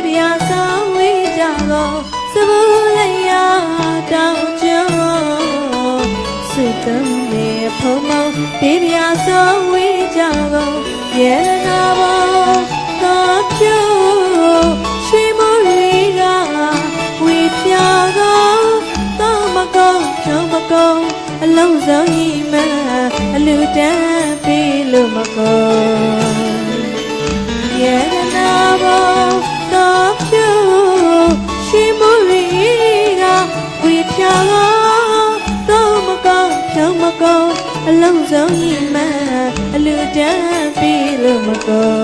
ပြာဆောင်ဝေးကြကုန်စပူလေးရတောင်းကျုံစွတ်သုံးနေဖုံမောဘေးပြာဆောင်ဝေးကြကုန်ရေနာဘောတော့ကျုံရွှေမရီကဝေးပြာကုန်တော့မကုန်ဖြုံးမကုန်အလုံးစုံဤမအလူတန်းပေးလို့မကုန်ရေနာဘောတော့ကျုံရွှေမရီကဝေးပြာကုန်တော့မကုန်ဖြုံးမကုန်အလုံးစုံဤမအလူတန်းပေးလို့မကုန်